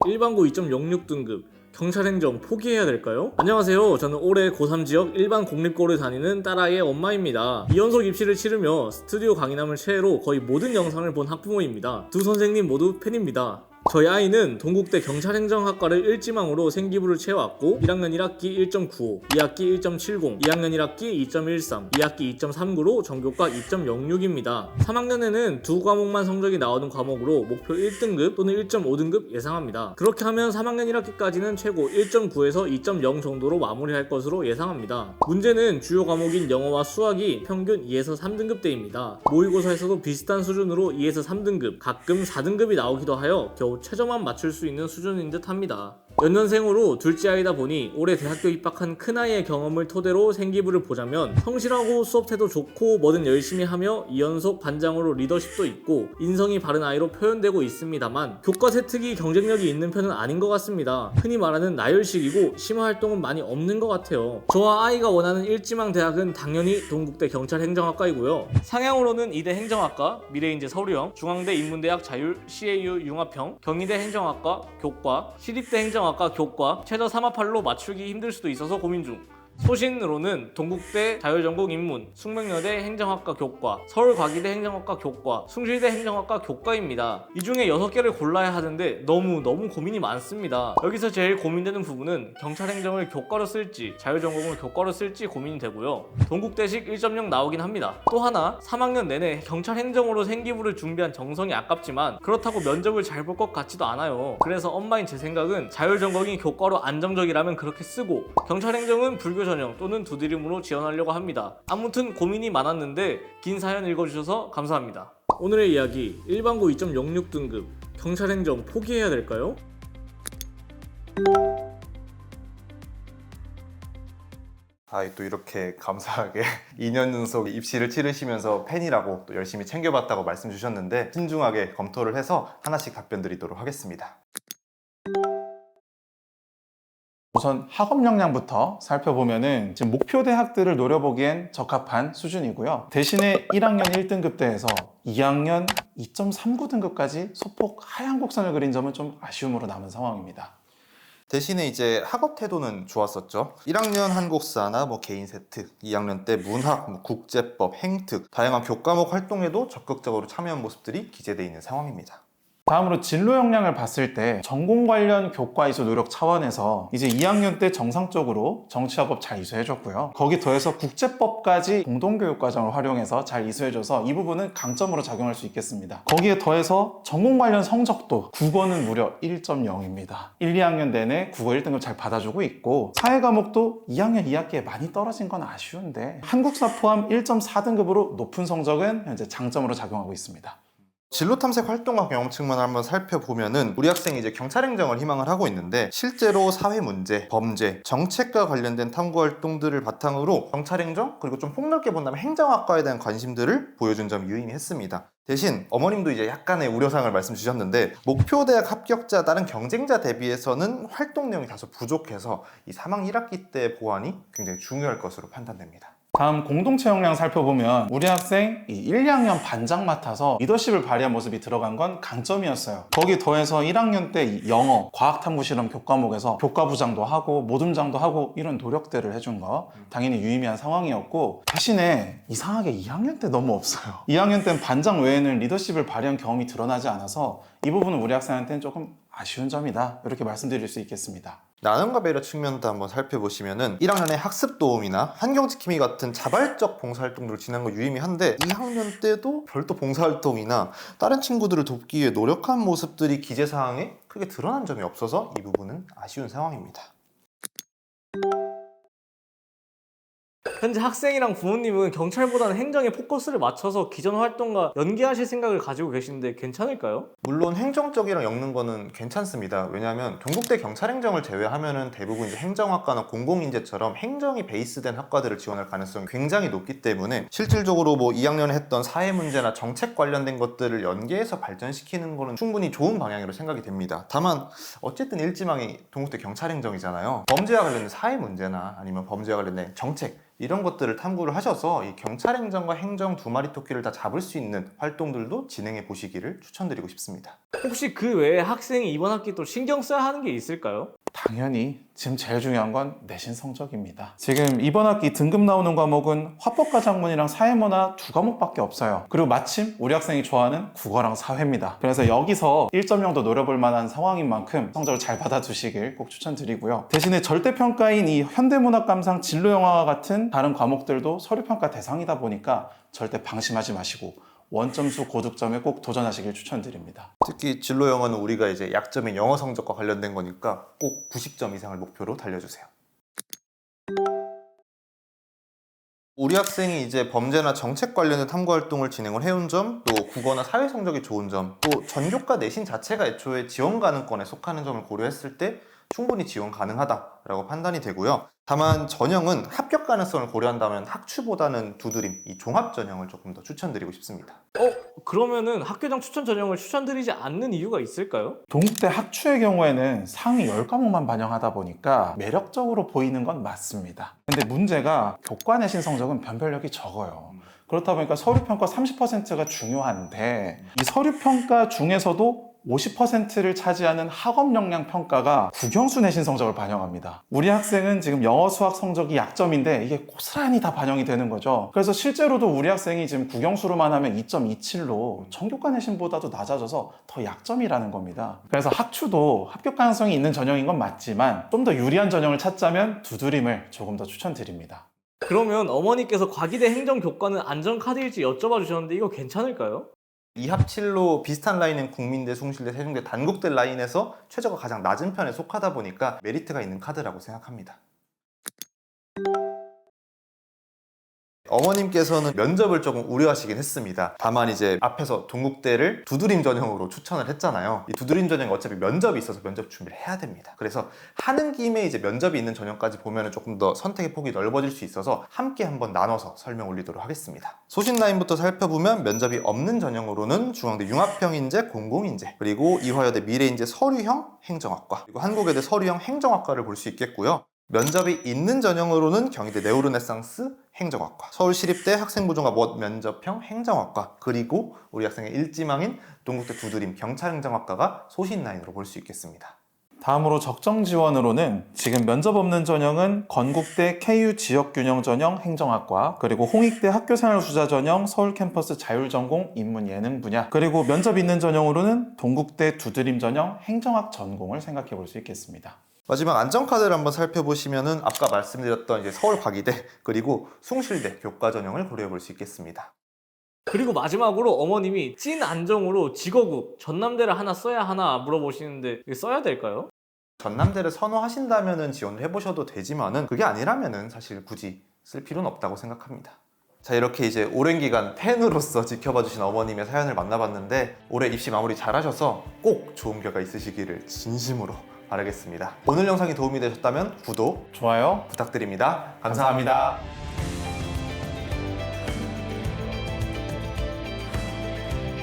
일반고 2.06등급 경찰행정 포기해야 될까요? 안녕하세요. 저는 올해 고3 지역 일반 공립고를 다니는 딸아이의 엄마입니다. 2연속 입시를 치르며 스튜디오 강의남을 최애로 거의 모든 영상을 본 학부모입니다. 두 선생님 모두 팬입니다. 저희 아이는 동국대 경찰행정학과를 일지망으로 생기부를 채워왔고 1학년 1학기 1.95, 2학기 1.70, 2학년 1학기 2.13, 2학기 2.39로 전교과 2.06입니다. 3학년에는 두 과목만 성적이 나오는 과목으로 목표 1등급 또는 1.5등급 예상합니다. 그렇게 하면 3학년 1학기까지는 최고 1.9에서 2.0 정도로 마무리할 것으로 예상합니다. 문제는 주요 과목인 영어와 수학이 평균 2에서 3등급대입니다. 모의고사에서도 비슷한 수준으로 2에서 3등급, 가끔 4등급이 나오기도 하여 겨우 최저만 맞출 수 있는 수준인 듯 합니다. 연년생으로 둘째 아이다 보니 올해 대학교 입학한 큰아이의 경험을 토대로 생기부를 보자면 성실하고 수업 태도 좋고 뭐든 열심히 하며 2연속 반장으로 리더십도 있고 인성이 바른 아이로 표현되고 있습니다만 교과 세특이 경쟁력이 있는 편은 아닌 것 같습니다. 흔히 말하는 나열식이고 심화활동은 많이 없는 것 같아요. 저와 아이가 원하는 일지망 대학은 당연히 동국대 경찰행정학과이고요. 상향으로는 이대 행정학과, 미래인재 서류형, 중앙대 인문대학 자율, CAU 융합형, 경희대 행정학과, 교과, 시립대 행정학과 교과 최저 3합할로 맞추기 힘들 수도 있어서 고민 중. 소신으로는 동국대 자율전공 인문, 숙명여대 행정학과 교과, 서울과기대 행정학과 교과, 숭실대 행정학과 교과입니다. 이 중에 6개를 골라야 하는데 너무 고민이 많습니다. 여기서 제일 고민되는 부분은 경찰행정을 교과로 쓸지 자율전공을 교과로 쓸지 고민이 되고요. 동국대식 1.0 나오긴 합니다. 또 하나 3학년 내내 경찰행정으로 생기부를 준비한 정성이 아깝지만 그렇다고 면접을 잘 볼 것 같지도 않아요. 그래서 엄마인 제 생각은 자율전공이 교과로 안정적이라면 그렇게 쓰고 경찰행정은 불교 전형 또는 두드림으로 지원하려고 합니다. 아무튼 고민이 많았는데 긴 사연 읽어주셔서 감사합니다. 오늘의 이야기 일반고 2.06등급 경찰행정 포기해야 될까요? 또 이렇게 감사하게 2년 연속 입시를 치르시면서 팬이라고 또 열심히 챙겨봤다고 말씀 주셨는데 신중하게 검토를 해서 하나씩 답변 드리도록 하겠습니다. 우선 학업 역량부터 살펴보면은 지금 목표 대학들을 노려보기엔 적합한 수준이고요. 대신에 1학년 1등급대에서 2학년 2.39등급까지 소폭 하향 곡선을 그린 점은 좀 아쉬움으로 남은 상황입니다. 대신에 이제 학업 태도는 좋았었죠. 1학년 한국사나 개인 세특, 2학년 때 문학, 국제법, 행특, 다양한 교과목 활동에도 적극적으로 참여한 모습들이 기재되어 있는 상황입니다. 다음으로 진로 역량을 봤을 때 전공 관련 교과 이수 노력 차원에서 이제 2학년 때 정상적으로 정치학업 잘 이수해줬고요. 거기 더해서 국제법까지 공동교육과정을 활용해서 잘 이수해줘서 이 부분은 강점으로 작용할 수 있겠습니다. 거기에 더해서 전공 관련 성적도 국어는 무려 1.0입니다. 1, 2학년 내내 국어 1등급 잘 받아주고 있고 사회 과목도 2학년 2학기에 많이 떨어진 건 아쉬운데 한국사 포함 1.4등급으로 높은 성적은 현재 장점으로 작용하고 있습니다. 진로 탐색 활동과 경험층만 한번 살펴보면은 우리 학생이 이제 경찰행정을 희망을 하고 있는데 실제로 사회 문제, 범죄, 정책과 관련된 탐구 활동들을 바탕으로 경찰행정 그리고 좀 폭넓게 본다면 행정학과에 대한 관심들을 보여준 점이 유의미했습니다. 대신 어머님도 이제 약간의 우려사항을 말씀 주셨는데 목표 대학 합격자 다른 경쟁자 대비해서는 활동 내용이 다소 부족해서 이 3학년 1학기 때 보완이 굉장히 중요할 것으로 판단됩니다. 다음 공동체 역량 살펴보면 우리 학생 1, 2학년 반장 맡아서 리더십을 발휘한 모습이 들어간 건 강점이었어요. 거기 더해서 1학년 때 영어, 과학탐구실험 교과목에서 교과부장도 하고 모둠장도 하고 이런 노력들을 해준 거 당연히 유의미한 상황이었고 대신에 이상하게 2학년 때 너무 없어요. 2학년 때는 반장 외에는 리더십을 발휘한 경험이 드러나지 않아서 이 부분은 우리 학생한테는 조금 아쉬운 점이다 이렇게 말씀드릴 수 있겠습니다. 나눔과 배려 측면도 한번 살펴보시면은 1학년에 학습 도움이나 환경지킴이 같은 자발적 봉사활동들을 진행한 거 유의미한데 2학년 때도 별도 봉사활동이나 다른 친구들을 돕기 위해 노력한 모습들이 기재사항에 크게 드러난 점이 없어서 이 부분은 아쉬운 상황입니다. 현재 학생이랑 부모님은 경찰보다는 행정에 포커스를 맞춰서 기존 활동과 연계하실 생각을 가지고 계시는데 괜찮을까요? 물론 행정적이랑 엮는 거는 괜찮습니다. 왜냐하면 동국대 경찰행정을 제외하면은 대부분 이제 행정학과나 공공인재처럼 행정이 베이스된 학과들을 지원할 가능성이 굉장히 높기 때문에 실질적으로 2학년에 했던 사회 문제나 정책 관련된 것들을 연계해서 발전시키는 거는 충분히 좋은 방향으로 생각이 됩니다. 다만 어쨌든 일지망이 동국대 경찰행정이잖아요. 범죄와 관련된 사회 문제나 아니면 범죄와 관련된 정책 이런 것들을 탐구를 하셔서 이 경찰행정과 행정 두 마리 토끼를 다 잡을 수 있는 활동들도 진행해 보시기를 추천드리고 싶습니다. 혹시 그 외에 학생이 이번 학기 또 신경 써야 하는 게 있을까요? 당연히 지금 제일 중요한 건 내신 성적입니다. 지금 이번 학기 등급 나오는 과목은 화법과 작문이랑 사회문화 두 과목밖에 없어요. 그리고 마침 우리 학생이 좋아하는 국어랑 사회입니다. 그래서 여기서 1.0도 노려볼 만한 상황인 만큼 성적을 잘 받아두시길 꼭 추천드리고요. 대신에 절대평가인 이 현대문학감상 진로영화와 같은 다른 과목들도 서류평가 대상이다 보니까 절대 방심하지 마시고 원점수 고득점에 꼭 도전하시길 추천드립니다. 특히 진로 영어는 우리가 이제 약점인 영어 성적과 관련된 거니까 꼭 90점 이상을 목표로 달려주세요. 우리 학생이 이제 범죄나 정책 관련된 탐구 활동을 진행을 해온 점, 또 국어나 사회 성적이 좋은 점, 또 전교과 내신 자체가 애초에 지원 가능권에 속하는 점을 고려했을 때 충분히 지원 가능하다라고 판단이 되고요. 다만 전형은 합격 가능성을 고려한다면 학추보다는 두드림, 이 종합 전형을 조금 더 추천드리고 싶습니다. 그러면은 학교장 추천 전형을 추천드리지 않는 이유가 있을까요? 동국대 학추의 경우에는 상위 10과목만 반영하다 보니까 매력적으로 보이는 건 맞습니다. 근데 문제가 교과 내신 성적은 변별력이 적어요. 그렇다 보니까 서류평가 30%가 중요한데 이 서류평가 중에서도 50%를 차지하는 학업 역량 평가가 국영수 내신 성적을 반영합니다. 우리 학생은 지금 영어 수학 성적이 약점인데 이게 고스란히 다 반영이 되는 거죠. 그래서 실제로도 우리 학생이 지금 국영수로만 하면 2.27로 전교과 내신보다도 낮아져서 더 약점이라는 겁니다. 그래서 학추도 합격 가능성이 있는 전형인 건 맞지만 좀 더 유리한 전형을 찾자면 두드림을 조금 더 추천드립니다. 그러면 어머니께서 과기대 행정교과는 안전카드일지 여쭤봐 주셨는데 이거 괜찮을까요? 2합7로 비슷한 라인인 국민대, 숭실대, 세종대, 단국대 라인에서 최저가 가장 낮은 편에 속하다 보니까 메리트가 있는 카드라고 생각합니다. 어머님께서는 면접을 조금 우려하시긴 했습니다. 다만 이제 앞에서 동국대를 두드림 전형으로 추천을 했잖아요. 이 두드림 전형이 어차피 면접이 있어서 면접 준비를 해야 됩니다. 그래서 하는 김에 이제 면접이 있는 전형까지 보면 조금 더 선택의 폭이 넓어질 수 있어서 함께 한번 나눠서 설명 올리도록 하겠습니다. 소신 라인부터 살펴보면 면접이 없는 전형으로는 중앙대 융합형인재, 공공인재, 그리고 이화여대 미래인재 서류형 행정학과, 그리고 한국외대 서류형 행정학과를 볼 수 있겠고요. 면접이 있는 전형으로는 경희대 네오르네상스 행정학과, 서울시립대 학생부종합 면접형 행정학과, 그리고 우리 학생의 일지망인 동국대 두드림 경찰행정학과가 소신 라인으로 볼 수 있겠습니다. 다음으로 적정 지원으로는 지금 면접 없는 전형은 건국대 KU 지역균형 전형 행정학과, 그리고 홍익대 학교생활수자 전형 서울 캠퍼스 자율전공 인문예능 분야, 그리고 면접 있는 전형으로는 동국대 두드림 전형 행정학 전공을 생각해 볼 수 있겠습니다. 마지막 안전카드를 한번 살펴보시면은 아까 말씀드렸던 이제 서울 과기대 그리고 숭실대 교과 전형을 고려해 볼 수 있겠습니다. 그리고 마지막으로 어머님이 찐 안정으로 직어국 전남대를 하나 써야 하나 물어보시는데 이거 써야 될까요? 전남대를 선호하신다면은 지원을 해보셔도 되지만은 그게 아니라면은 사실 굳이 쓸 필요는 없다고 생각합니다. 자, 이렇게 이제 오랜 기간 팬으로서 지켜봐 주신 어머님의 사연을 만나봤는데 올해 입시 마무리 잘하셔서 꼭 좋은 결과 있으시기를 진심으로 바라겠습니다. 오늘 영상이 도움이 되셨다면 구독, 좋아요 부탁드립니다. 감사합니다.